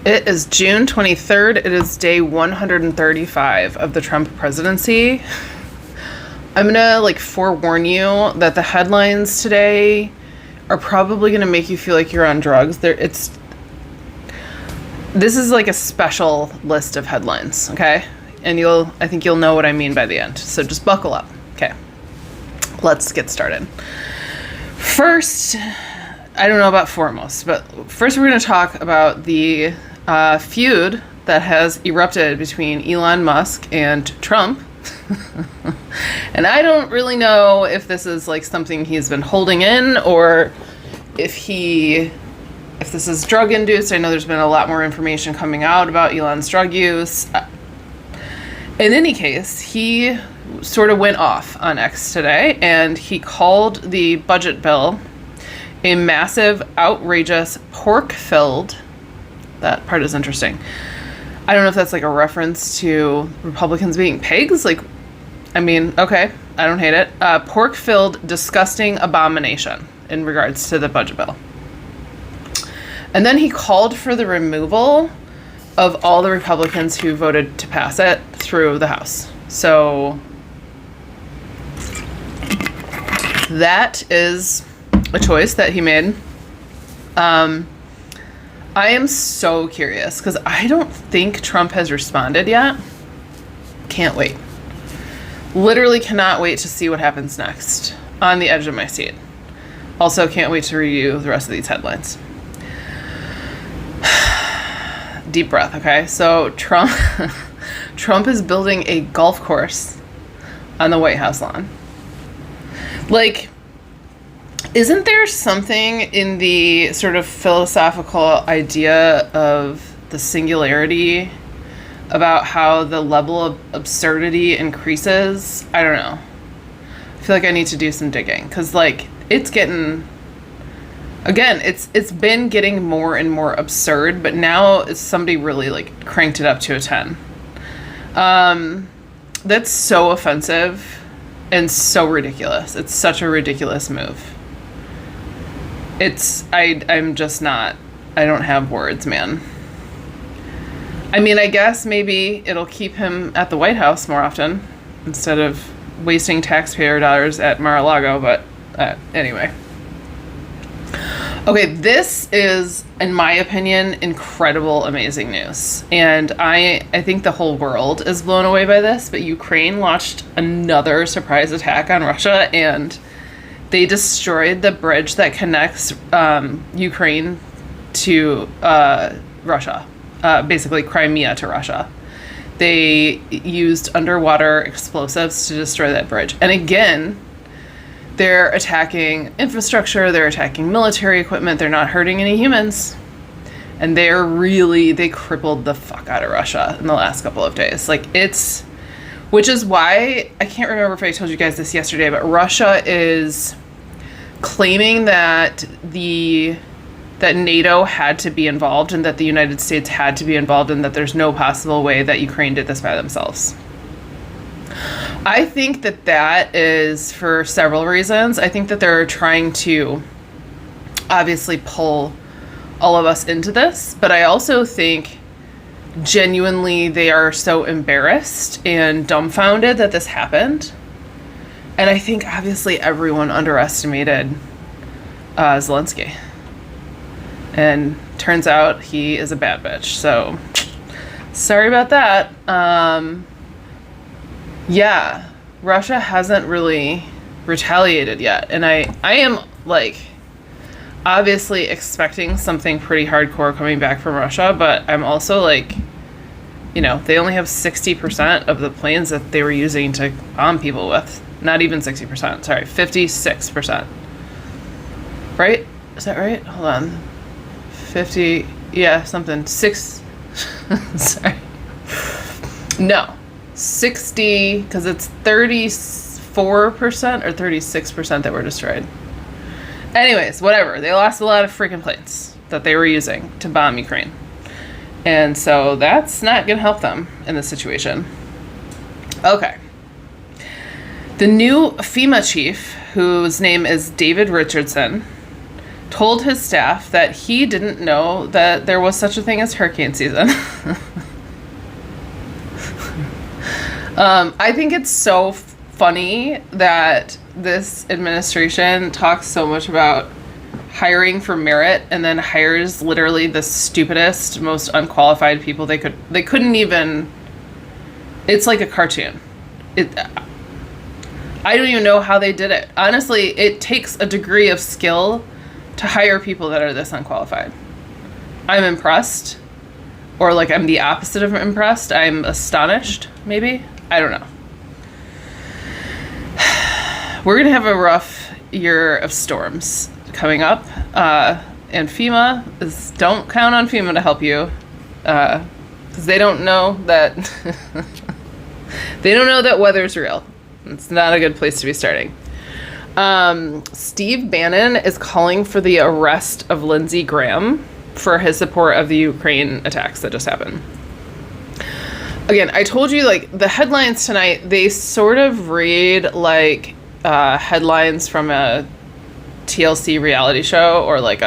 It is June 23rd. It is day 135 of the Trump presidency. I'm gonna forewarn you that the headlines today are probably gonna make you feel like you're on drugs. This is like a special list of headlines, okay? And I think you'll know what I mean by the end. So just buckle up. Okay. Let's get started. First, I don't know about foremost, but first we're going to talk about the feud that has erupted between Elon Musk and Trump. And I don't really know if this is something he's been holding in or if this is drug induced. I know there's been a lot more information coming out about Elon's drug use. In any case, he sort of went off on X today and he called the budget bill a massive, outrageous, pork-filled, that part is interesting. I don't know if that's a reference to Republicans being pigs. Okay, I don't hate it. Pork-filled, disgusting abomination in regards to the budget bill. And then he called for the removal of all the Republicans who voted to pass it through the House. So that is a choice that he made. I am so curious because I don't think Trump has responded yet. Can't wait. Literally cannot wait to see what happens next. On the edge of my seat. Also can't wait to review the rest of these headlines. Deep breath, okay? So Trump is building a golf course on the White House lawn. Isn't there something in the sort of philosophical idea of the singularity about how the level of absurdity increases? I don't know. I feel like I need to do some digging because it's getting, again, it's been getting more and more absurd, but now somebody really cranked it up to a 10. That's so offensive and so ridiculous. It's such a ridiculous move. I'm just not, I don't have words, man. I guess maybe it'll keep him at the White House more often instead of wasting taxpayer dollars at Mar-a-Lago, but anyway. Okay, this is, in my opinion, incredible, amazing news. And I think the whole world is blown away by this, but Ukraine launched another surprise attack on Russia, and they destroyed the bridge that connects Ukraine to Russia, basically Crimea to Russia. They used underwater explosives to destroy that bridge. And again, they're attacking infrastructure, they're attacking military equipment, they're not hurting any humans. And they crippled the fuck out of Russia in the last couple of days. Which is why, I can't remember if I told you guys this yesterday, but Russia is claiming that NATO had to be involved and that the United States had to be involved and that there's no possible way that Ukraine did this by themselves. I think that is for several reasons. I think that they're trying to obviously pull all of us into this, but I also think genuinely they are so embarrassed and dumbfounded that this happened. And I think obviously everyone underestimated Zelensky. And turns out he is a bad bitch. So sorry about that. Yeah, Russia hasn't really retaliated yet. And I am obviously expecting something pretty hardcore coming back from Russia, but I'm also they only have 60% of the planes that they were using to bomb people with. Not even 60%, sorry, 56%. Right? Is that right? Hold on. 50, yeah, something. Sorry. No. 60, because it's 34% or 36% that were destroyed. Anyways, whatever. They lost a lot of freaking planes that they were using to bomb Ukraine. And so that's not going to help them in this situation. Okay. The new FEMA chief, whose name is David Richardson, told his staff that he didn't know that there was such a thing as hurricane season. I think it's so funny that this administration talks so much about hiring for merit and then hires literally the stupidest, most unqualified people they couldn't even. It's like a cartoon. I don't even know how they did it. Honestly, it takes a degree of skill to hire people that are this unqualified. I'm impressed. Or like I'm the opposite of impressed. I'm astonished, maybe. I don't know. We're going to have a rough year of storms coming up. And don't count on FEMA to help you. Because they don't know that weather's real. It's not a good place to be starting. Steve Bannon is calling for the arrest of Lindsey Graham for his support of the Ukraine attacks that just happened. Again, I told you, like, the headlines tonight, they sort of read like headlines from a TLC reality show, or like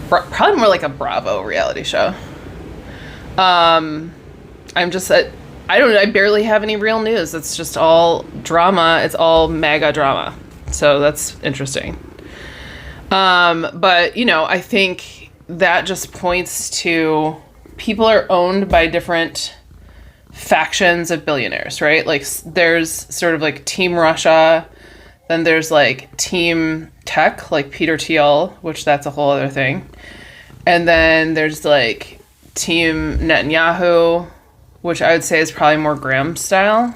probably more like a Bravo reality show. I don't know. I barely have any real news. It's just all drama. It's all MAGA drama. So that's interesting. But, I think that just points to people are owned by different factions of billionaires, right? Like there's sort of like Team Russia. Then there's like Team Tech, like Peter Thiel, which that's a whole other thing. And then there's like Team Netanyahu, which I would say is probably more Graham style.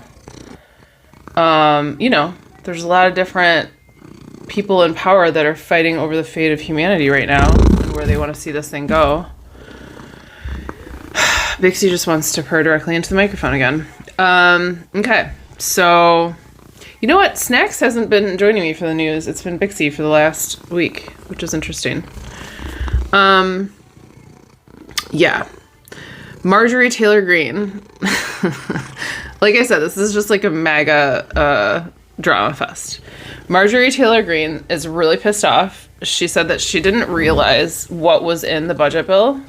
There's a lot of different people in power that are fighting over the fate of humanity right now and where they want to see this thing go. Bixie just wants to purr directly into the microphone again. Okay, so you know what? Snacks hasn't been joining me for the news. It's been Bixie for the last week, which is interesting. Yeah. Marjorie Taylor Greene. Like I said, this is just like a MAGA drama fest. Marjorie Taylor Greene is really pissed off. She said that she didn't realize what was in the budget bill.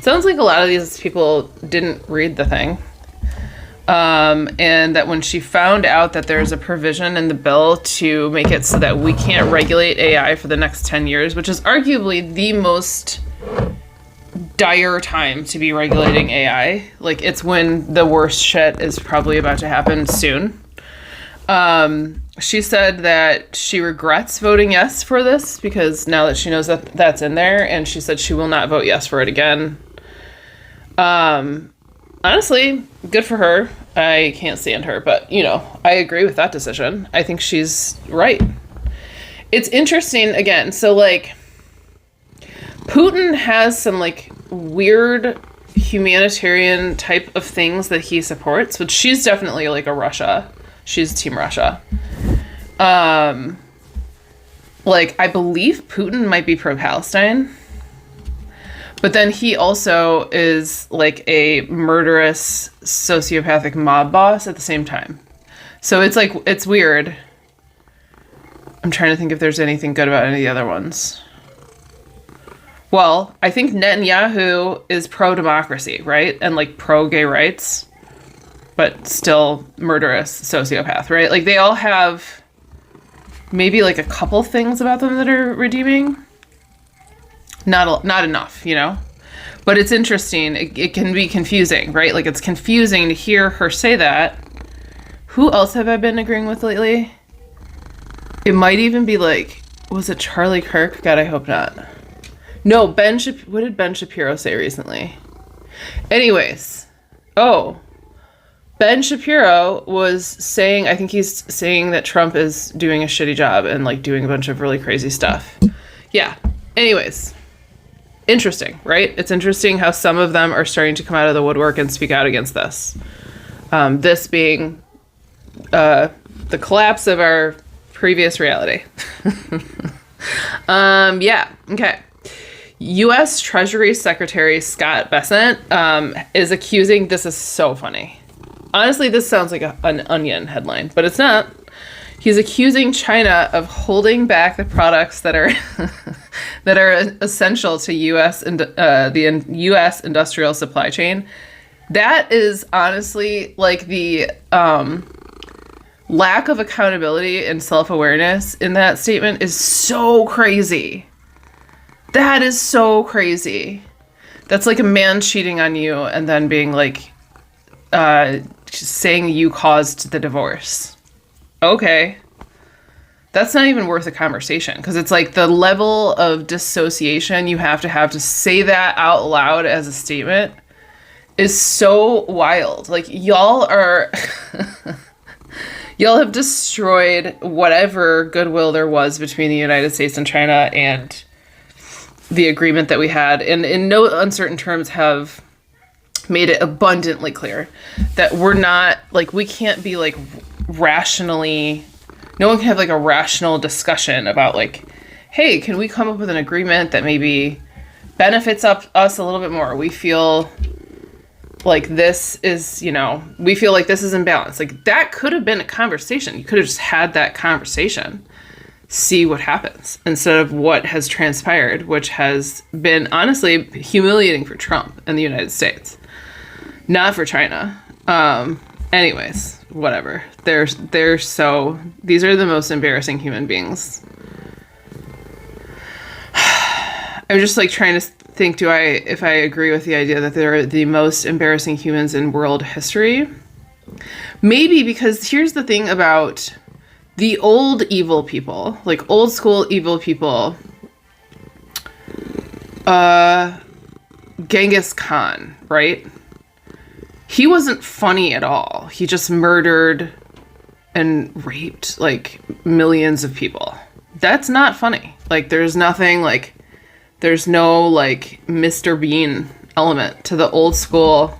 Sounds like a lot of these people didn't read the thing. And that when she found out that there's a provision in the bill to make it so that we can't regulate AI for the next 10 years, which is arguably the most dire time to be regulating AI. Like, it's when the worst shit is probably about to happen soon. She said that she regrets voting yes for this because now that she knows that that's in there, and she said she will not vote yes for it again. Honestly, good for her. I can't stand her, but, I agree with that decision. I think she's right. It's interesting, again, so, like, Putin has some, like, weird humanitarian type of things that he supports, which she's definitely, like, a Russia. She's Team Russia. Like, I believe Putin might be pro-Palestine. But then he also is like a murderous sociopathic mob boss at the same time. So it's like, it's weird. I'm trying to think if there's anything good about any of the other ones. Well, I think Netanyahu is pro-democracy, right? And like pro-gay rights, but still murderous sociopath, right? Like they all have maybe like a couple things about them that are redeeming. Not enough, but it's interesting. It can be confusing, right? Like it's confusing to hear her say that. Who else have I been agreeing with lately? It might even be like, was it Charlie Kirk? God, I hope not. No, what did Ben Shapiro say recently? Anyways. Oh, Ben Shapiro was saying, I think he's saying that Trump is doing a shitty job and like doing a bunch of really crazy stuff. Yeah. Anyways. Interesting, right? It's interesting how some of them are starting to come out of the woodwork and speak out against this. This being the collapse of our previous reality. Yeah, okay. U.S. Treasury Secretary Scott Bessant is accusing, this is so funny. Honestly, this sounds like an Onion headline, but it's not. He's accusing China of holding back the products that are that are essential to the U.S. industrial supply chain. That is honestly like the lack of accountability and self-awareness in that statement is so crazy. That is so crazy. That's like a man cheating on you and then being like, saying you caused the divorce. Okay. That's not even worth a conversation, because it's like the level of dissociation you have to say that out loud as a statement is so wild. Like, y'all are... Y'all have destroyed whatever goodwill there was between the United States and China and the agreement that we had, and in no uncertain terms have made it abundantly clear that we're not, like, we can't be, like, rationally... No one can have, like, a rational discussion about, like, hey, can we come up with an agreement that maybe benefits us a little bit more? We feel... like this is, we feel like this is imbalanced. Like, that could have been a conversation. You could have just had that conversation, see what happens, instead of what has transpired, which has been honestly humiliating for Trump and the United States, not for China. Anyways, whatever. These are the most embarrassing human beings. I'm just like trying to think, if I agree with the idea that they're the most embarrassing humans in world history. Maybe, because here's the thing about the old evil people, like old school evil people. Genghis Khan, right? He wasn't funny at all. He just murdered and raped like millions of people. That's not funny. Like, there's nothing like... There's no, like, Mr. Bean element to the old school,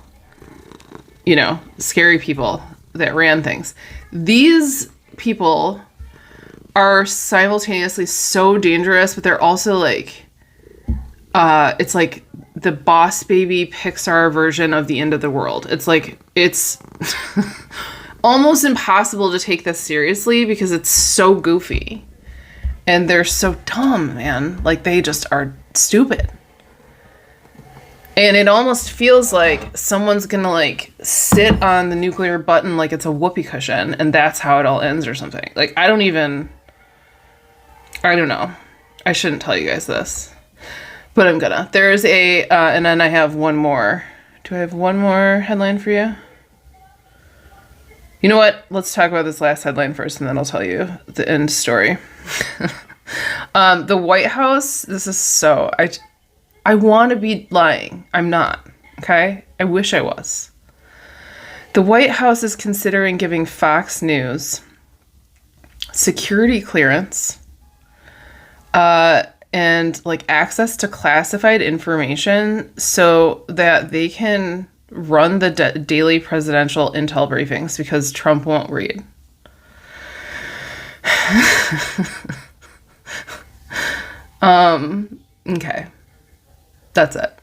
scary people that ran things. These people are simultaneously so dangerous, but they're also, like, it's like the Boss Baby Pixar version of the end of the world. It's like, it's almost impossible to take this seriously because it's so goofy. And they're so dumb, man. Like, they just are stupid. And it almost feels like someone's gonna, like, sit on the nuclear button like it's a whoopee cushion, and that's how it all ends or something. Like, I don't know. I shouldn't tell you guys this. But I'm gonna. There's and then I have one more. Do I have one more headline for you? You know what? Let's talk about this last headline first, and then I'll tell you the end story. The White House, this is so... I want to be lying. I'm not. Okay? I wish I was. The White House is considering giving Fox News security clearance and, like, access to classified information so that they can run the daily presidential intel briefings, because Trump won't read. Okay. That's it.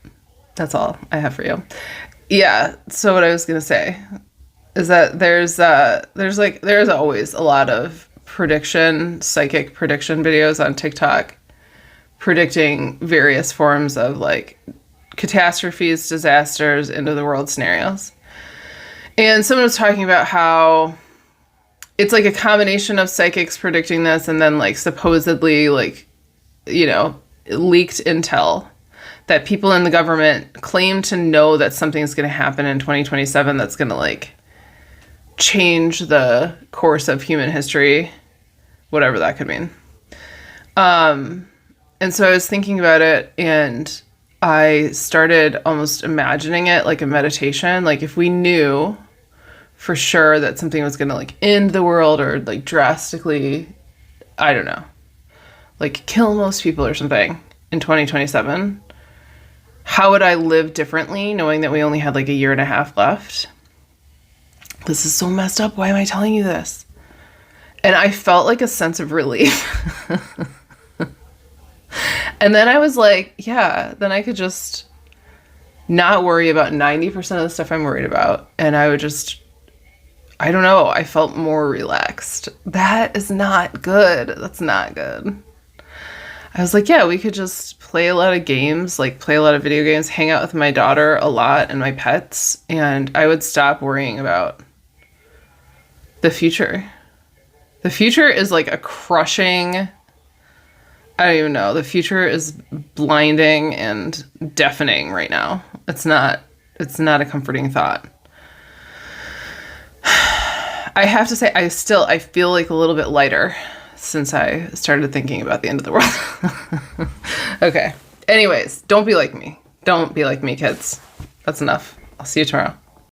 That's all I have for you. Yeah. So what I was going to say is that there's always a lot of psychic prediction videos on TikTok predicting various forms of, like, catastrophes, disasters, end of the world scenarios. And someone was talking about how it's like a combination of psychics predicting this and then, like, supposedly, like, leaked intel that people in the government claim to know that something's going to happen in 2027 that's going to, like, change the course of human history, whatever that could mean. And so I was thinking about it, and I started almost imagining it like a meditation. Like, if we knew for sure that something was going to, like, end the world or, like, drastically, I don't know, like, kill most people or something in 2027, how would I live differently knowing that we only had, like, a year and a half left? This is so messed up. Why am I telling you this? And I felt like a sense of relief. And then I was like, yeah, then I could just not worry about 90% of the stuff I'm worried about. And I would just I don't know, I felt more relaxed. That is not good. That's not good. I was like, yeah, we could just play a lot of games, like play a lot of video games, hang out with my daughter a lot and my pets, and I would stop worrying about the future. The future is like a crushing, I don't even know. The future is blinding and deafening right now. It's not a comforting thought. I have to say, I feel like a little bit lighter since I started thinking about the end of the world. Okay. Anyways, don't be like me. Don't be like me, kids. That's enough. I'll see you tomorrow.